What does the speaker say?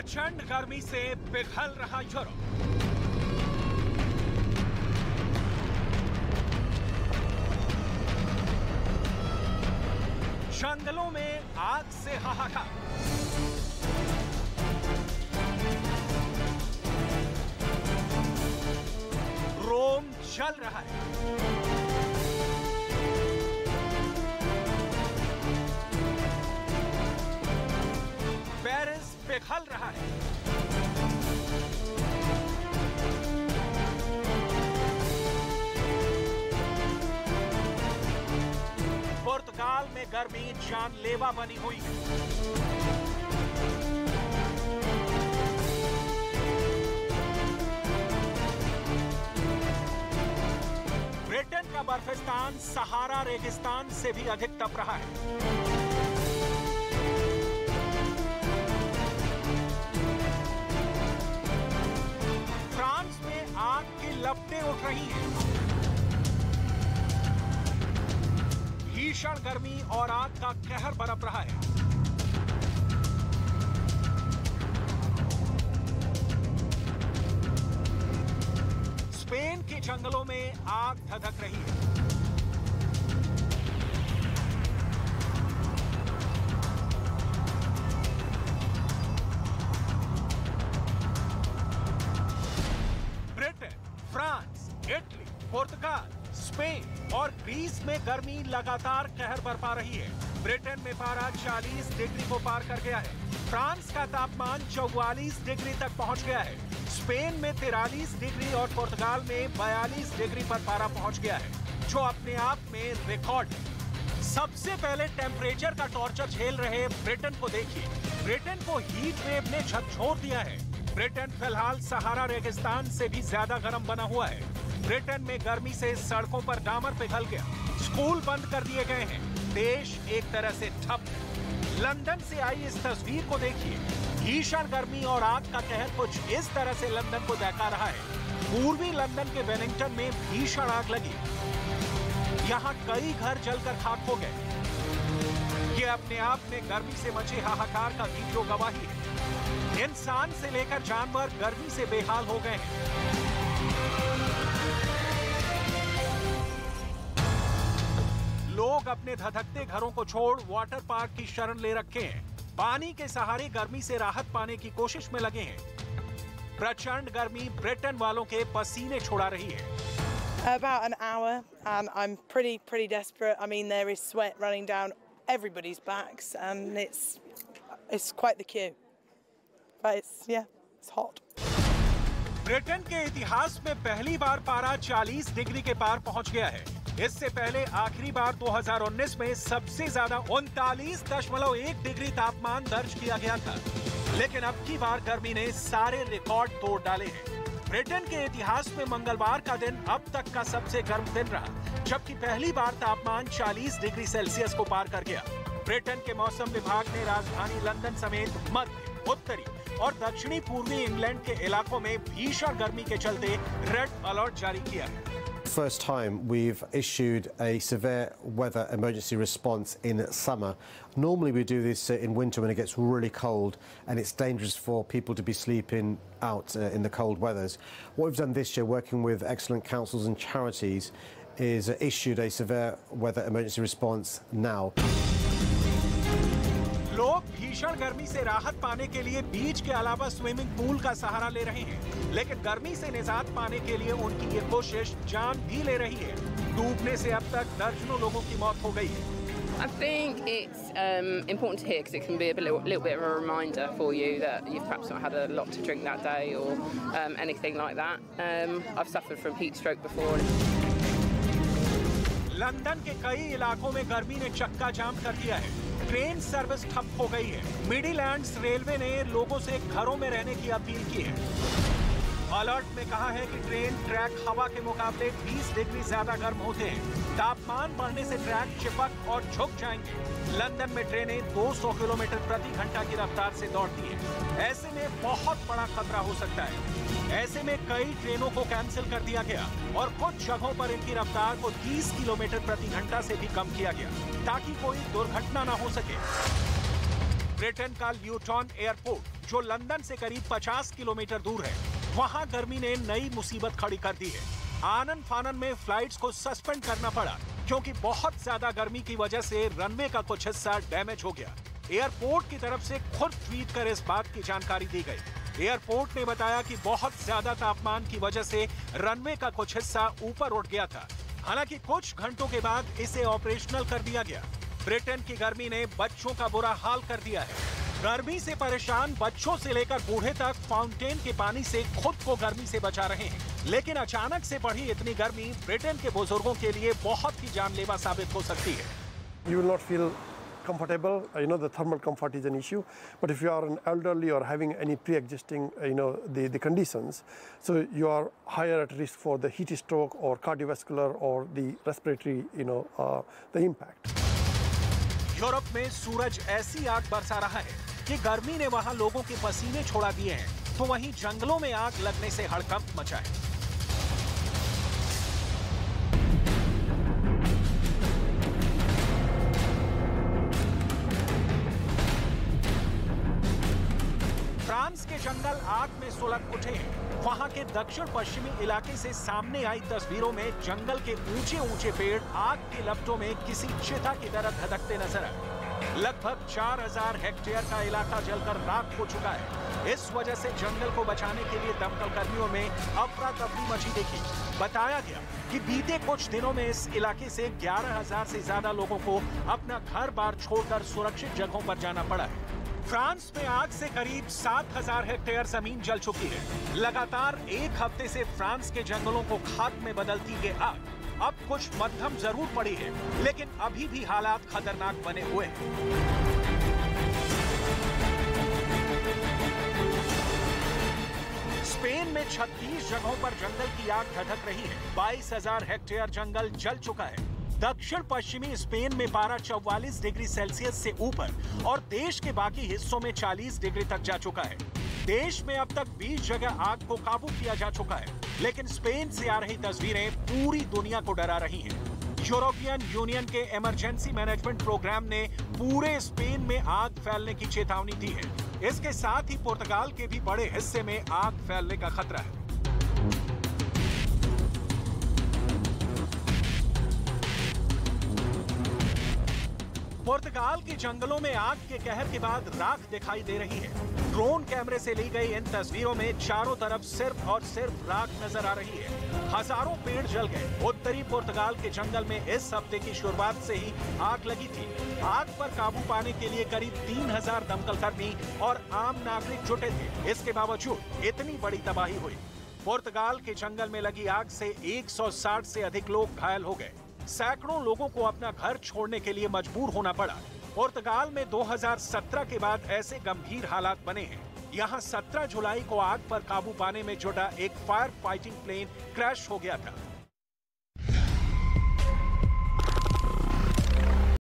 प्रचंड गर्मी से पिघल रहा यूरोप। जंगलों में आग से हाहाकार। रोम जल रहा है। पेरिस पिघल रहा है। पुर्तगाल में गर्मी जानलेवा बनी हुई है। ब्रिटेन का बर्फिस्तान सहारा रेगिस्तान से भी अधिक तप रहा है। फ्रांस में आग की लपटें उठ रही हैं। भीषण गर्मी और आग का कहर बरप रहा है। स्पेन के जंगलों में आग धधक रही है। ब्रिटेन, फ्रांस, इटली, पुर्तगाल, स्पेन और ग्रीस में गर्मी लगातार कहर बरपा रही है। ब्रिटेन में पारा 40 डिग्री को पार कर गया है। फ्रांस का तापमान 44 डिग्री तक पहुंच गया है। स्पेन में 43 डिग्री और पुर्तगाल में 42 डिग्री पर पारा पहुंच गया है, जो अपने आप में रिकॉर्ड है। सबसे पहले टेम्परेचर का टॉर्चर झेल रहे ब्रिटेन को देखिए। ब्रिटेन को हीट वेव ने झकझोर दिया है। ब्रिटेन फिलहाल सहारा रेगिस्तान से भी ज्यादा गर्म बना हुआ है। ब्रिटेन में गर्मी से सड़कों पर डामर पिघल गया। स्कूल बंद कर दिए गए हैं। देश एक तरह से ठप है। लंदन से आई इस तस्वीर को देखिए। भीषण गर्मी और आग का कहर कुछ इस तरह से लंदन को दहका रहा है। पूर्वी लंदन के वेलिंगटन में भीषण आग लगी। यहाँ कई घर जलकर खाक हो गए। ये अपने आप में गर्मी से मचे हाहाकार का वीडियो गवाही है। इंसान से लेकर जानवर गर्मी से बेहाल हो गए हैं। लोग अपने धधकते घरों को छोड़ वाटर पार्क की शरण ले रखे हैं। पानी के सहारे गर्मी से राहत पाने की कोशिश में लगे हैं। प्रचंड गर्मी ब्रिटेन वालों के पसीने छुड़ा रही है। About an hour, and I'm pretty desperate. I mean, there is sweat running down everybody's backs, and it's quite the queue. But it's hot. Britain के इतिहास में पहली बार पारा 40 डिग्री के पार पहुंच गया है। इससे पहले आखिरी बार 2019 में सबसे ज्यादा 39.1 डिग्री तापमान दर्ज किया गया था। लेकिन अब की बार गर्मी ने सारे रिकॉर्ड तोड़ डाले हैं। ब्रिटेन के इतिहास में मंगलवार का दिन अब तक का सबसे गर्म दिन रहा, जबकि पहली बार तापमान 40 डिग्री सेल्सियस को पार कर गया। ब्रिटेन के मौसम विभाग ने राजधानी लंदन समेत मध्य, उत्तरी और दक्षिणी पूर्वी इंग्लैंड के इलाकों में भीषण गर्मी के चलते रेड अलर्ट जारी किया है। First time we've issued a severe weather emergency response in summer. Normally we do this in winter when it gets really cold and it's dangerous for people to be sleeping out in the cold weathers. What we've done this year, working with excellent councils and charities, is issued a severe weather emergency response now. लोग भीषण गर्मी से राहत पाने के लिए बीच के अलावा स्विमिंग पूल का सहारा ले रहे हैं, लेकिन गर्मी से निजात पाने के लिए उनकी ये कोशिश जान भी ले रही है। डूबने से अब तक दर्जनों लोगों की मौत हो गई है। I think it's important to hear because it can be a little bit of a reminder for you that you've perhaps not had a lot to drink that day or anything like that. I've suffered from heat stroke before. London के कई इलाकों में गर्मी ने चक्का जाम कर दिया है। ट्रेन सर्विस ठप हो गई है। मिडलैंड्स रेलवे ने लोगों से घरों में रहने की अपील की है। अलर्ट में कहा है कि ट्रेन ट्रैक हवा के मुकाबले 20 डिग्री ज्यादा गर्म होते हैं। तापमान बढ़ने से ट्रैक चिपक और झुक जाएंगे। लंदन में ट्रेनें 200 किलोमीटर प्रति घंटा की रफ्तार से दौड़ती हैं। ऐसे में बहुत बड़ा खतरा हो सकता है। ऐसे में कई ट्रेनों को कैंसिल कर दिया गया और कुछ जगहों पर इनकी रफ्तार को 30 किलोमीटर प्रति घंटा से भी कम किया गया, ताकि कोई दुर्घटना ना हो सके। ब्रिटेन का ल्यूटन एयरपोर्ट जो लंदन से करीब 50 किलोमीटर दूर है, वहां गर्मी ने नई मुसीबत खड़ी कर दी है। आनन फानन में फ्लाइट्स को सस्पेंड करना पड़ा क्योंकि बहुत ज्यादा गर्मी की वजह से रनवे का कुछ हिस्सा डैमेज हो गया। एयरपोर्ट की तरफ से खुद ट्वीट कर इस बात की जानकारी दी गई। एयरपोर्ट ने बताया कि बहुत ज्यादा तापमान की वजह से रनवे का कुछ हिस्सा ऊपर उठ गया था। हालांकि कुछ घंटों के बाद इसे ऑपरेशनल कर दिया गया। ब्रिटेन की गर्मी ने बच्चों का बुरा हाल कर दिया है। गर्मी से परेशान बच्चों से लेकर बूढ़े तक फाउंटेन के पानी से खुद को गर्मी से बचा रहे हैं। लेकिन अचानक से बढ़ी इतनी गर्मी ब्रिटेन के बुजुर्गों के लिए बहुत ही जानलेवा साबित हो सकती है। You will not feel comfortable. The thermal comfort is an issue. But if you are an elderly or having any pre-existing, the conditions, so you are higher at risk for the heat stroke or cardiovascular or the respiratory, the impact. Europe में सूरज ऐसी आग बरसा रहा है कि गर्मी ने वहां लोगों के पसीने छोड़ा दिए हैं, तो वहीं जंगलों में आग लगने से हड़कंप मचा है। फ्रांस के जंगल आग में सुलग उठे हैं। वहां के दक्षिण पश्चिमी इलाके से सामने आई तस्वीरों में जंगल के ऊंचे ऊंचे पेड़ आग की लपटों में किसी चिता की तरह धधकते नजर आए। लगभग 4000 हेक्टेयर का इलाका जलकर राख हो चुका है। इस वजह से जंगल को बचाने के लिए दमकल कर्मियों में अफरा तफरी मची देखी। बताया गया कि बीते कुछ दिनों में इस इलाके से 11000 से ज्यादा लोगों को अपना घर बार छोड़कर सुरक्षित जगहों पर जाना पड़ा है। फ्रांस में आग से करीब 7000 हेक्टेयर जमीन जल चुकी है। लगातार एक हफ्ते से फ्रांस के जंगलों को खाक में बदलती ये आग अब कुछ मध्यम जरूर पड़ी है, लेकिन अभी भी हालात खतरनाक बने हुए हैं। स्पेन में 36 जगहों पर जंगल की आग धधक रही है। 22000 हेक्टेयर जंगल जल चुका है। दक्षिण पश्चिमी स्पेन में पारा 44 डिग्री सेल्सियस से ऊपर और देश के बाकी हिस्सों में 40 डिग्री तक जा चुका है। देश में अब तक 20 जगह आग को काबू किया जा चुका है, लेकिन स्पेन से आ रही तस्वीरें पूरी दुनिया को डरा रही हैं। यूरोपियन यूनियन के इमरजेंसी मैनेजमेंट प्रोग्राम ने पूरे स्पेन में आग फैलने की चेतावनी दी है। इसके साथ ही पुर्तगाल के भी बड़े हिस्से में आग फैलने का खतरा है। पुर्तगाल के जंगलों में आग के कहर के बाद राख दिखाई दे रही है। ड्रोन कैमरे से ली गई इन तस्वीरों में चारों तरफ सिर्फ और सिर्फ राख नजर आ रही है। हजारों पेड़ जल गए। उत्तरी पुर्तगाल के जंगल में इस हफ्ते की शुरुआत से ही आग लगी थी। आग पर काबू पाने के लिए करीब 3000 दमकल कर्मी और आम नागरिक जुटे थे। इसके बावजूद इतनी बड़ी तबाही हुई। पुर्तगाल के जंगल में लगी आग से 160 से अधिक लोग घायल हो गए। सैकड़ों लोगों को अपना घर छोड़ने के लिए मजबूर होना पड़ा। पुर्तगाल में 2017 के बाद ऐसे गंभीर हालात बने हैं। यहाँ 17 जुलाई को आग पर काबू पाने में जुटा एक फायर फाइटिंग प्लेन क्रैश हो गया था।